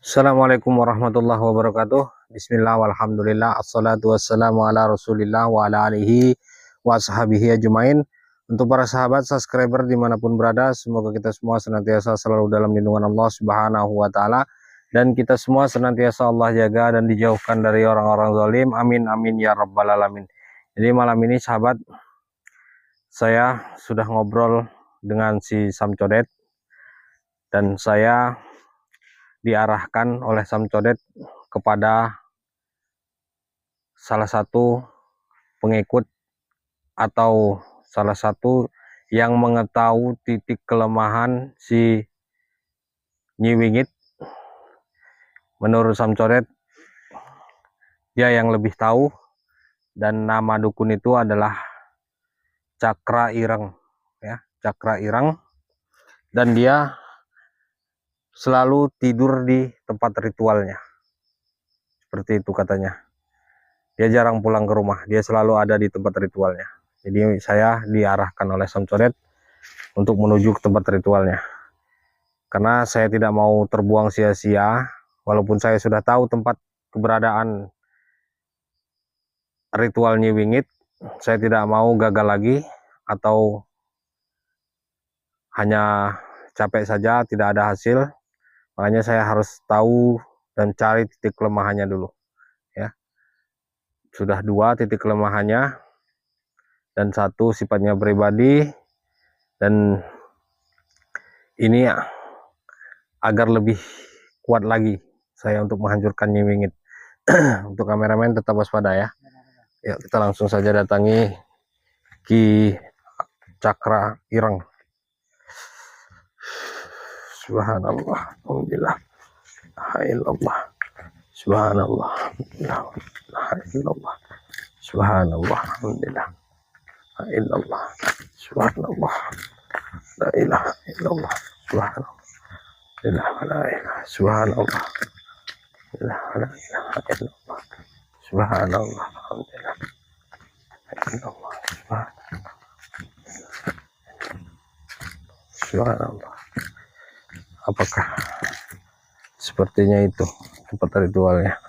Assalamualaikum warahmatullahi wabarakatuh. Bismillah walhamdulillah. Assalatu wassalamu ala rasulillah wa ala alihi wa sahabihi ajmain. Untuk para sahabat subscriber dimanapun berada, semoga kita semua senantiasa selalu dalam lindungan Allah subhanahu wa ta'ala, dan kita semua senantiasa Allah jaga dan dijauhkan dari orang-orang zalim. Amin amin ya rabbal alamin. Jadi malam ini sahabat, saya sudah ngobrol dengan si Samcodet, dan saya diarahkan oleh Samcodet kepada salah satu pengikut atau salah satu yang mengetahui titik kelemahan si Nyi Wingit. Menurut Samcodet, dia yang lebih tahu, dan nama dukun itu adalah Cakra Ireng, ya, Cakra Ireng, dan dia selalu tidur di tempat ritualnya. Seperti itu katanya. Dia jarang pulang ke rumah, dia selalu ada di tempat ritualnya. Jadi saya diarahkan oleh Samcodet untuk menuju ke tempat ritualnya. Karena saya tidak mau terbuang sia-sia, walaupun saya sudah tahu tempat keberadaan ritual Nyi Wingit, saya tidak mau gagal lagi atau hanya capek saja, tidak ada hasil. Makanya saya harus tahu dan cari titik kelemahannya dulu, ya. Sudah 2 titik kelemahannya, dan 1 sifatnya pribadi, dan ini agar lebih kuat lagi saya untuk menghancurkan Nyi Wingit. Untuk kameramen tetap waspada ya. Yuk kita langsung saja datangi Ki Cakra Ireng. Subhanallah, alhamdulillah, illallah, subhanallah, illallah, subhanallah, alhamdulillah, illallah, subhanallah, la ilaha illallah, subhanallah, la ilaha, subhanallah, la ilaha illallah, subhanallah, alhamdulillah, illallah, subhanallah. Apakah sepertinya itu tempat ritualnya?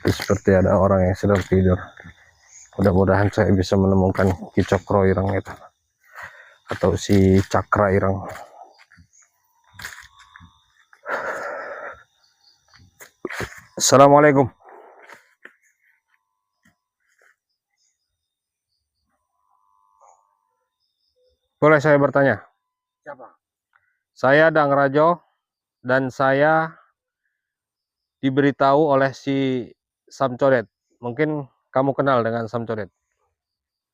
Seperti ada orang yang sedang tidur. Mudah-mudahan saya bisa menemukan Ki Cakra Ireng itu, atau si Cakra Ireng. Assalamualaikum. Boleh saya bertanya? Siapa? Saya Dang Rajo, dan saya diberitahu oleh si Samcodet. Mungkin kamu kenal dengan Samcodet.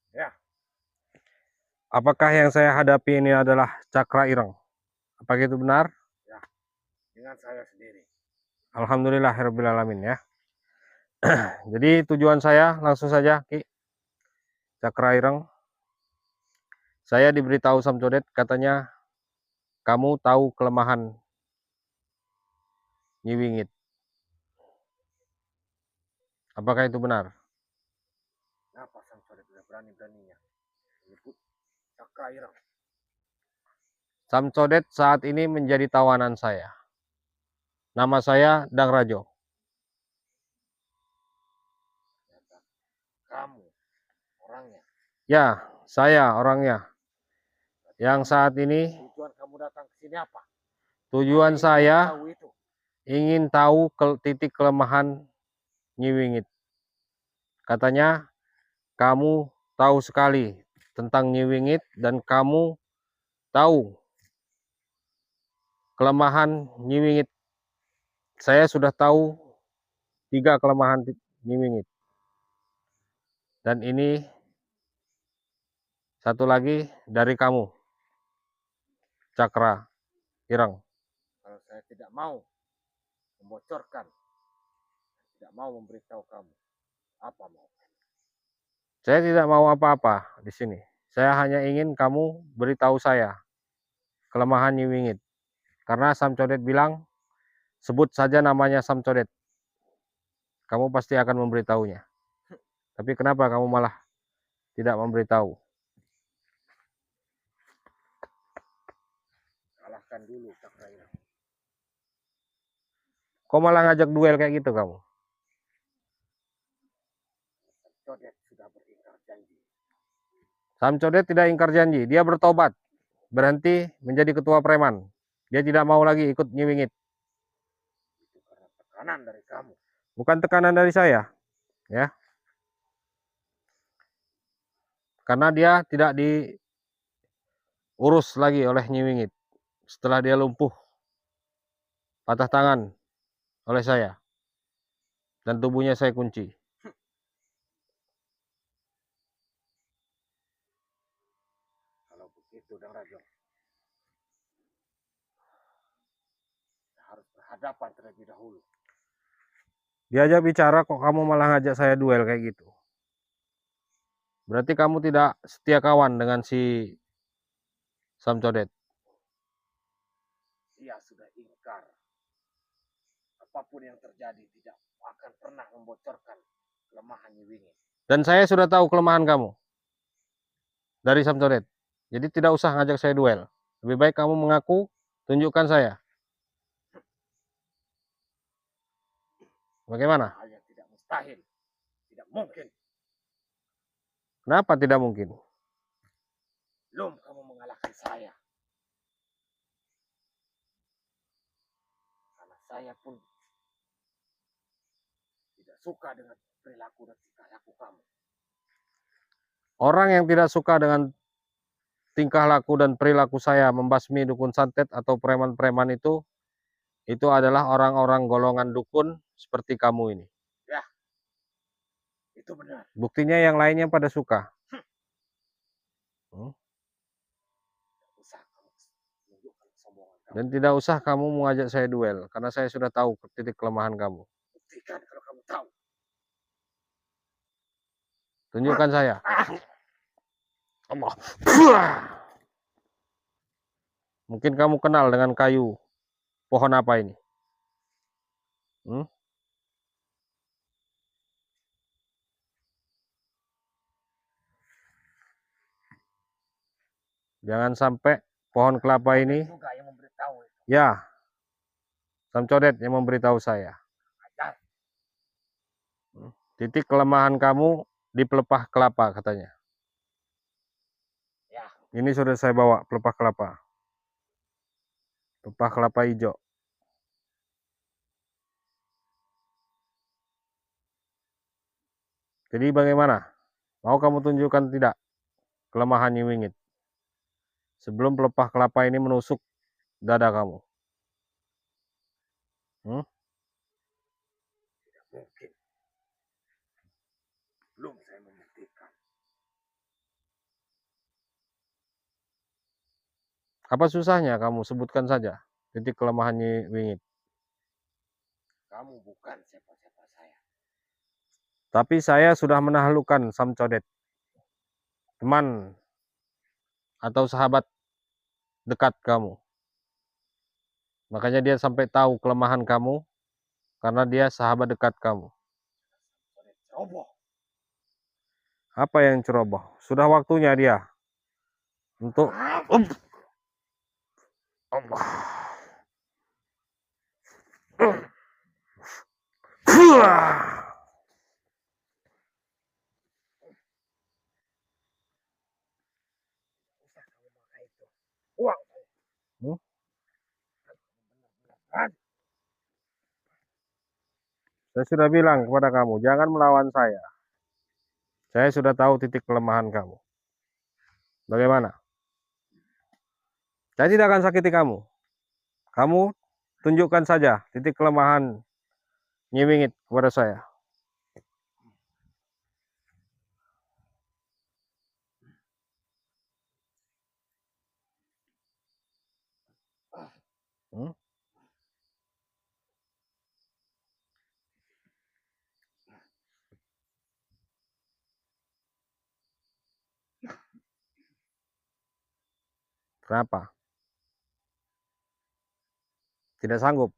Ya. Apakah yang saya hadapi ini adalah Cakra Ireng? Apakah itu benar? Ya, dengan saya sendiri. Alhamdulillahirabbil alamin ya. Jadi tujuan saya langsung saja, Ki Cakra Ireng. Saya diberitahu Samcodet, katanya kamu tahu kelemahan Nyi Wingit. Apakah itu benar? Kenapa Samcodet sudah berani-beraninya menyebut Cakra Ireng? Samcodet saat ini menjadi tawanan saya. Nama saya Dang Rajo. Kamu orangnya? Ya, saya orangnya. Yang saat ini Tujuan kamu datang ke sini apa? tujuan saya Tahu itu. ingin tahu titik kelemahan Nyi Wingit. Katanya kamu tahu sekali tentang Nyi Wingit, dan kamu tahu kelemahan Nyi Wingit. Saya sudah tahu 3 kelemahan Nyi Wingit. Dan ini satu lagi dari kamu, Cakra Ireng. Kalau saya tidak mau membocorkan, tidak mau memberitahu kamu, apa mau? Saya tidak mau apa-apa di sini. Saya hanya ingin kamu beritahu saya kelemahan Nyi Wingit. Karena Samcodet bilang, sebut saja namanya Samcodet, kamu pasti akan memberitahunya. Tapi kenapa kamu malah tidak memberitahu? Kalahkan dulu Cakra Ireng. Kok malah ngajak duel kayak gitu kamu? Codet sudah beringkar janji. Samcodet tidak ingkar janji, dia bertobat, berhenti menjadi ketua preman. Dia tidak mau lagi ikut Nyiwingit. Itu karena tekanan dari kamu. Bukan tekanan dari saya, ya. Karena dia tidak diurus lagi oleh Nyiwingit. Setelah dia lumpuh, patah tangan oleh saya, dan tubuhnya saya kunci. Kalau begitu, Dang Rajo, kita harus berhadapan terlebih dahulu. Diajak bicara kok kamu malah ngajak saya duel kayak gitu. Berarti kamu tidak setia kawan dengan si Samcodet. Dia sudah ingkar. Apapun yang terjadi tidak akan pernah membocorkan kelemahan Nyiwingit. Dan saya sudah tahu kelemahan kamu dari Samcodet. Jadi tidak usah ngajak saya duel. Lebih baik kamu mengaku, tunjukkan saya. Bagaimana? Hal yang tidak mustahil, tidak mungkin. Kenapa tidak mungkin? Belum kamu mengalahkan saya. Karena saya pun tidak suka dengan perilaku dan tingkah laku kamu. Orang yang tidak suka dengan tingkah laku dan perilaku saya membasmi dukun santet atau preman-preman itu adalah orang-orang golongan dukun seperti kamu ini. Ya, itu benar. Buktinya yang lainnya pada suka. Usah kamu menunjukkan kesombongan kamu. Dan tidak usah kamu mengajak saya duel, karena saya sudah tahu titik kelemahan kamu. Buktikan kalau kamu tahu. Tunjukkan saya. Allah. Mungkin kamu kenal dengan kayu pohon apa ini? Jangan sampai pohon kelapa ini, Juga yang memberitahu itu. ya, Samcodet yang memberitahu saya. Ajar. Titik kelemahan kamu di pelepah kelapa katanya. Ya, Ini sudah saya bawa pelepah kelapa. Pelepah kelapa hijau. Jadi bagaimana? Mau kamu tunjukkan tidak kelemahan Nyiwingit? Sebelum pelepah kelapa ini menusuk dada kamu. tidak mungkin. Belum saya membuktikan. Apa susahnya kamu sebutkan saja titik kelemahan Nyiwingit. Kamu bukan siapa-siapa saya. Tapi saya sudah menaklukkan Samcodet. Teman atau sahabat dekat kamu. Makanya dia sampai tahu kelemahan kamu karena dia sahabat dekat kamu. Ceroboh. Apa yang ceroboh? Sudah waktunya dia untuk Allah. Uang. Saya sudah bilang kepada kamu, jangan melawan saya. Saya sudah tahu titik kelemahan kamu. Bagaimana? Saya tidak akan sakiti kamu. Kamu tunjukkan saja titik kelemahan Nyiwingit kepada saya. Kenapa? Tidak sanggup.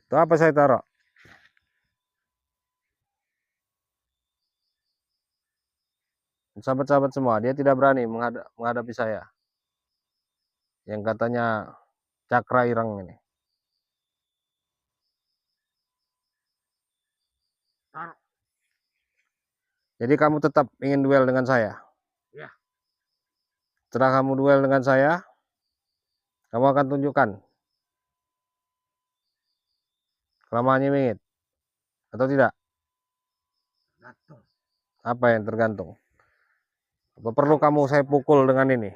Itu apa saya taruh? Sahabat-sahabat semua, dia tidak berani menghadapi saya. Yang katanya cakra ireng ini. Jadi kamu tetap ingin duel dengan saya? Ya. Setelah kamu duel dengan saya, kamu akan tunjukkan kelemahan Nyiwingit atau tidak? Gantung. Apa yang tergantung? Apa perlu kamu saya pukul dengan ini?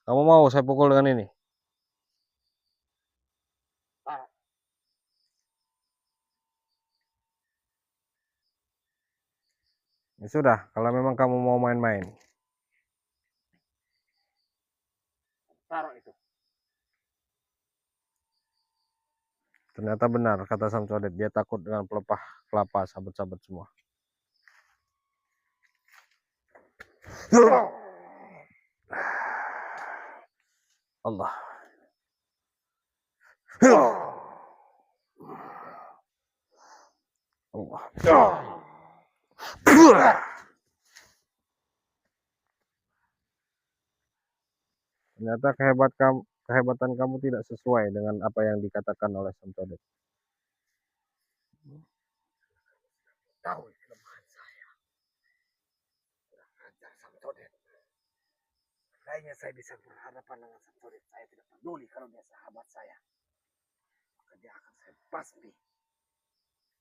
Kamu mau saya pukul dengan ini? Ya sudah, kalau memang kamu mau main-main. Taruh itu. Ternyata benar kata Samcodet, dia takut dengan pelepah kelapa sahabat-sahabat semua. Allah. Allah. Ternyata kehebatan kamu tidak sesuai dengan apa yang dikatakan oleh Samcodet. Tahu kelemahan saya. Kurang ajar Samcodet. Kayaknya saya bisa berhadapan dengan Samcodet. Saya tidak peduli kalau dia sahabat saya. Maka dia akan saya basmi.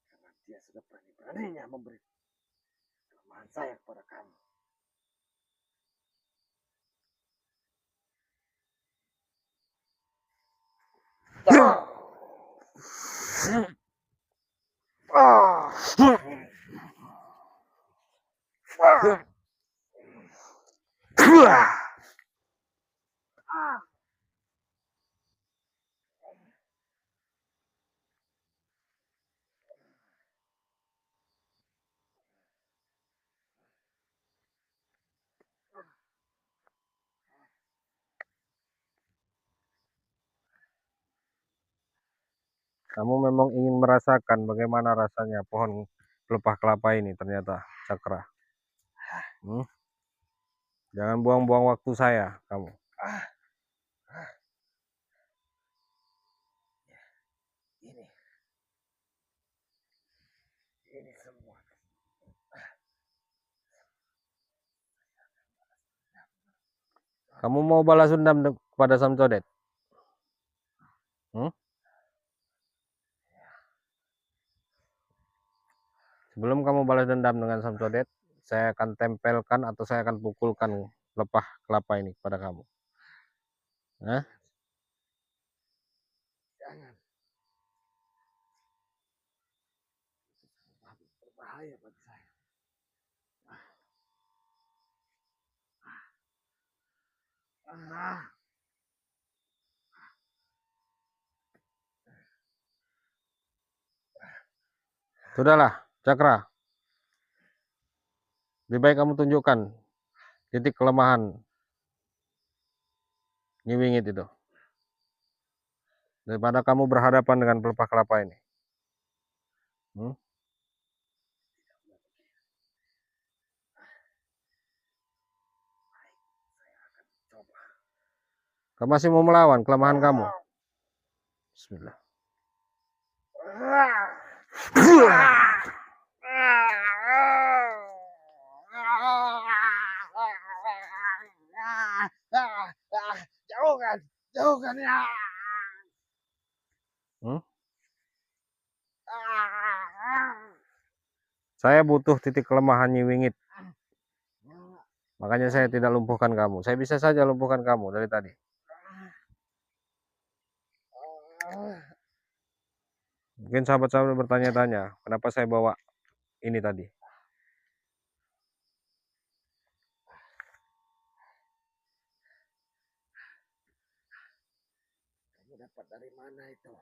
Karena dia sudah berani-beraninya memberi kelemahan saya kepada kamu. Kamu memang ingin merasakan bagaimana rasanya pohon pelepah kelapa ini ternyata, Cakra. Jangan buang-buang waktu saya, kamu. Ini semua. Kamu mau balas dendam kepada Samcodet? Sebelum kamu balas dendam dengan Samcodet, saya akan tempelkan atau saya akan pukulkan pelepah kelapa ini kepada kamu. Jangan. Berbahaya bagi saya. Sudahlah, Cakra. Lebih baik kamu tunjukkan titik kelemahan Nyiwingit itu, daripada kamu berhadapan dengan pelepah kelapa ini. Kamu masih mau melawan kelemahan kamu? Bismillah. Jauhkan ya. Saya butuh titik kelemahan Nyiwingit. Makanya saya tidak lumpuhkan kamu. Saya bisa saja lumpuhkan kamu dari tadi. Mungkin sahabat-sahabat bertanya-tanya, kenapa saya bawa ini tadi. Kamu dapat dari mana itu?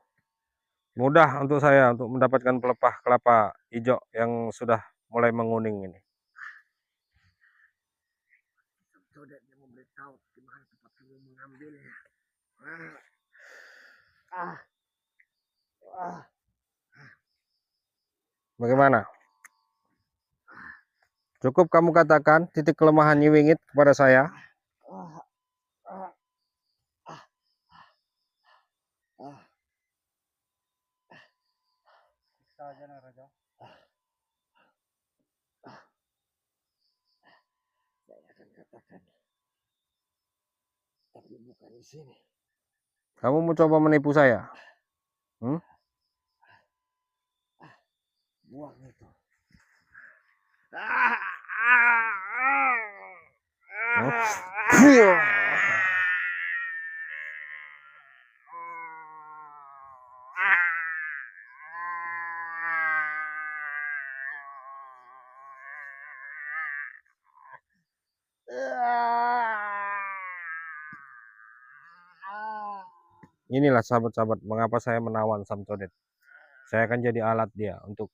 Mudah untuk saya untuk mendapatkan pelepah kelapa hijau yang sudah mulai menguning ini. Samcodet yang memberitahu di mana tempat kamu mengambilnya. Bagaimana? Cukup kamu katakan titik kelemahan Nyiwingit kepada saya? mengatakan, tapi bukan di sini. Kamu mau coba menipu saya? Buang itu. Inilah sahabat-sahabat, mengapa saya menawan Samsudin. Saya akan jadi alat dia untuk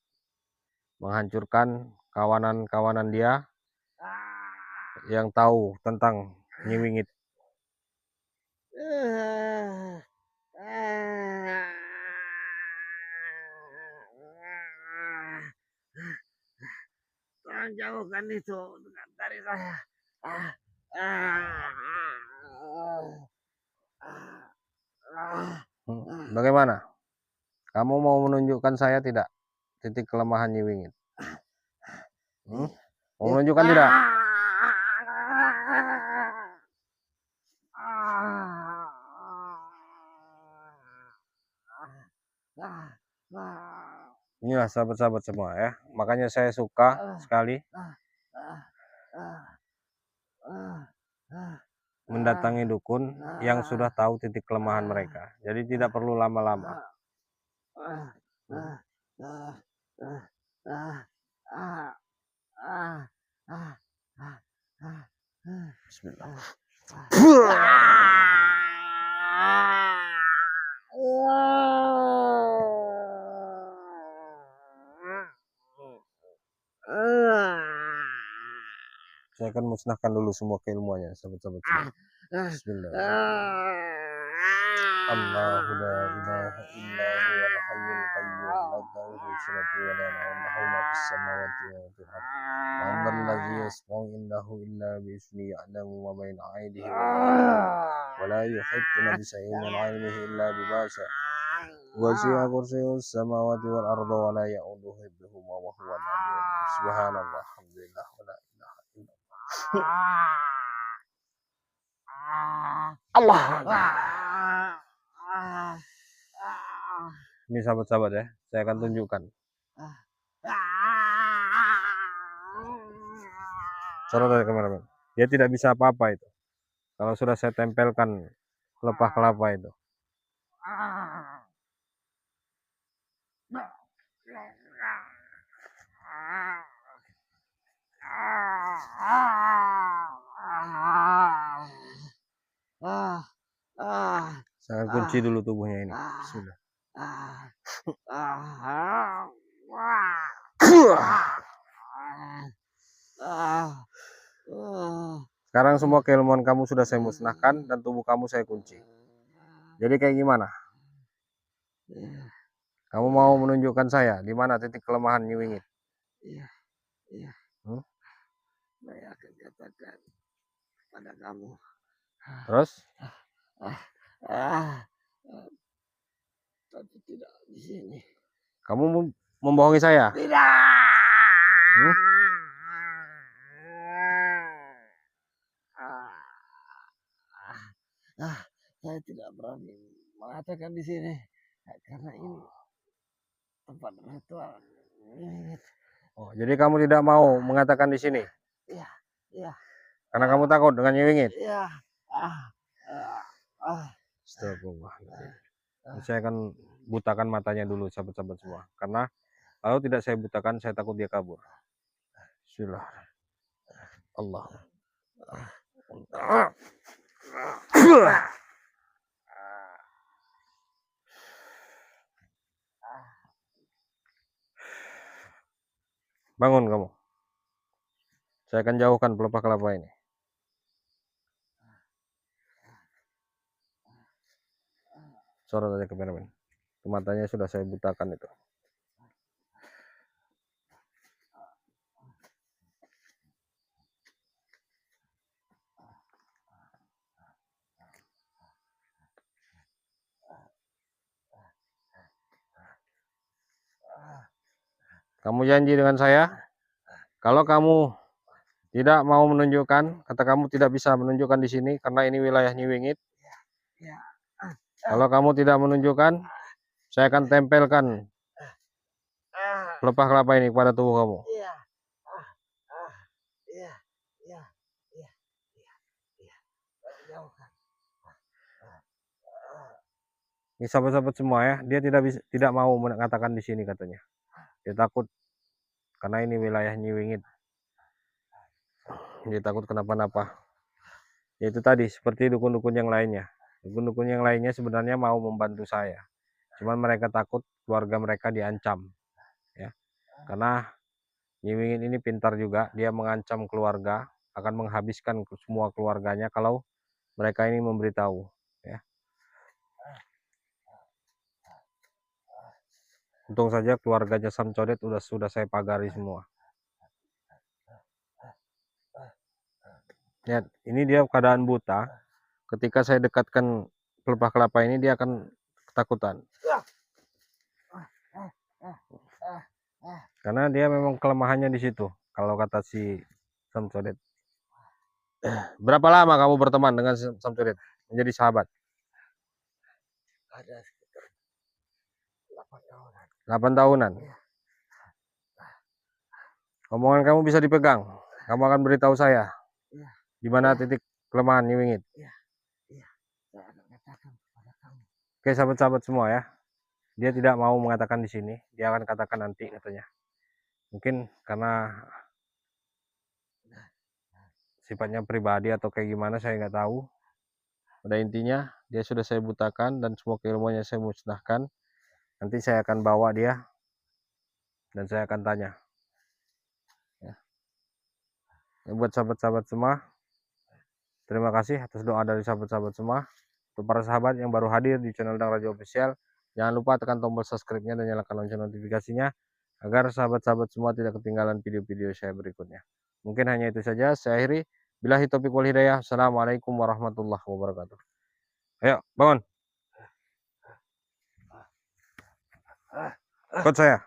menghancurkan kawanan-kawanan dia yang tahu tentang Nyi Wingit. Tolong jauhkan itu dari saya. Bagaimana? Kamu mau menunjukkan saya tidak titik kelemahan Nyi Wingit? Mau menunjukkan tidak? Inilah sahabat-sahabat semua ya. Makanya saya suka sekali mendatangi dukun yang sudah tahu titik kelemahan mereka. Jadi tidak perlu lama-lama. Bismillah. Saya akan musnahkan dulu semua keilmuannya, sahabat-sahabat semua. Bismillah. Allahu la ilaha illa huwal hayyul qayyum la ta'khudhuhu sinatun wa la nawm lahu ma fis samawati wa ma fil ardh. Man dhal ladzi yashfa'u indahu illa bi idhnihi ya'lamu ma bayna aydihim wa la yuhituna bi shay'in min 'ilmihi illa bima sha'a. Wasi'a kursiyyuhu samawati wal arda wa la ya'uduhu hifdhuhuma wa huwal 'aliyyul 'azim. Subhanallah, alhamdulillah wa la ilaha illallah. Allah. Ini sahabat-sahabat ya, saya akan tunjukkan. Sorot dari kameramen. Dia tidak bisa apa-apa itu. Kalau sudah saya tempelkan pelepah kelapa itu. Saya kunci dulu tubuhnya ini. Bismillah. Sekarang semua keilmuan kamu sudah saya musnahkan dan tubuh kamu saya kunci. Jadi kayak gimana? Kamu mau menunjukkan saya di mana titik kelemahan Nyi Wingit? Iya. Saya akan katakan pada kamu. Terus? Tapi tidak di sini. Kamu membohongi saya? Tidak. Saya tidak berani mengatakan di sini karena ini tempat ritual. Oh, jadi kamu tidak mau mengatakan di sini? Iya, iya. Karena kamu takut dengan Nyi Wingit? Iya. Astagfirullah. Saya akan butakan matanya dulu sahabat-sahabat semua. Karena kalau tidak saya butakan, saya takut dia kabur. Bismillah. Allah. Bangun kamu. Saya akan jauhkan pelepah kelapa ini. Sorot aja kameramen. Matanya sudah saya butakan itu. Kamu janji dengan saya, kalau kamu Tidak mau menunjukkan, kata kamu tidak bisa menunjukkan di sini karena ini wilayah Nyiwingit. Ya. Kalau kamu tidak menunjukkan, saya akan tempelkan pelepah kelapa ini kepada tubuh kamu. Iya. Iya. Iya. Iya. Iya. Iya. Jauhkan. Ini sahabat-sahabat semua ya, dia tidak mau mengatakan di sini katanya. Dia takut karena ini wilayah Nyiwingit. Dia takut kenapa-napa. Yaitu tadi seperti dukun-dukun yang lainnya. Dukun-dukun yang lainnya sebenarnya mau membantu saya. Cuman mereka takut keluarga mereka diancam. Ya. Karena Nyiwingit ini pintar juga, dia mengancam keluarga, akan menghabiskan semua keluarganya kalau mereka ini memberitahu. Ya. Untung saja keluarganya Samcodet sudah saya pagari semua. Lihat, ini dia keadaan buta. Ketika saya dekatkan pelepah kelapa ini, dia akan ketakutan. Karena dia memang kelemahannya di situ. Kalau kata si Samcodet. Berapa lama kamu berteman dengan Samcodet? Menjadi sahabat? Ada sekitar 8 tahunan. 8 tahunan. Omongan kamu bisa dipegang. Kamu akan beritahu saya. Iya. Di mana titik kelemahan Nyiwingit. Iya. Iya. Saya akan katakan kepada kamu. Oke, sahabat-sahabat semua ya. Dia tidak mau mengatakan di sini. Dia akan katakan nanti katanya. Mungkin karena sifatnya pribadi atau kayak gimana saya nggak tahu. Pada intinya dia sudah saya butakan dan semua keilmuannya saya musnahkan. Nanti saya akan bawa dia dan saya akan tanya. Ya. Buat sahabat-sahabat semua, terima kasih atas doa dari sahabat-sahabat semua. Untuk para sahabat yang baru hadir di channel Dang Rajo Official, jangan lupa tekan tombol subscribe-nya dan nyalakan lonceng notifikasinya agar sahabat-sahabat semua tidak ketinggalan video-video saya berikutnya. Mungkin hanya itu saja. Saya akhiri. Billahi taufiq wal hidayah. Assalamualaikum warahmatullahi wabarakatuh. Ayo, bangun. Ikut saya.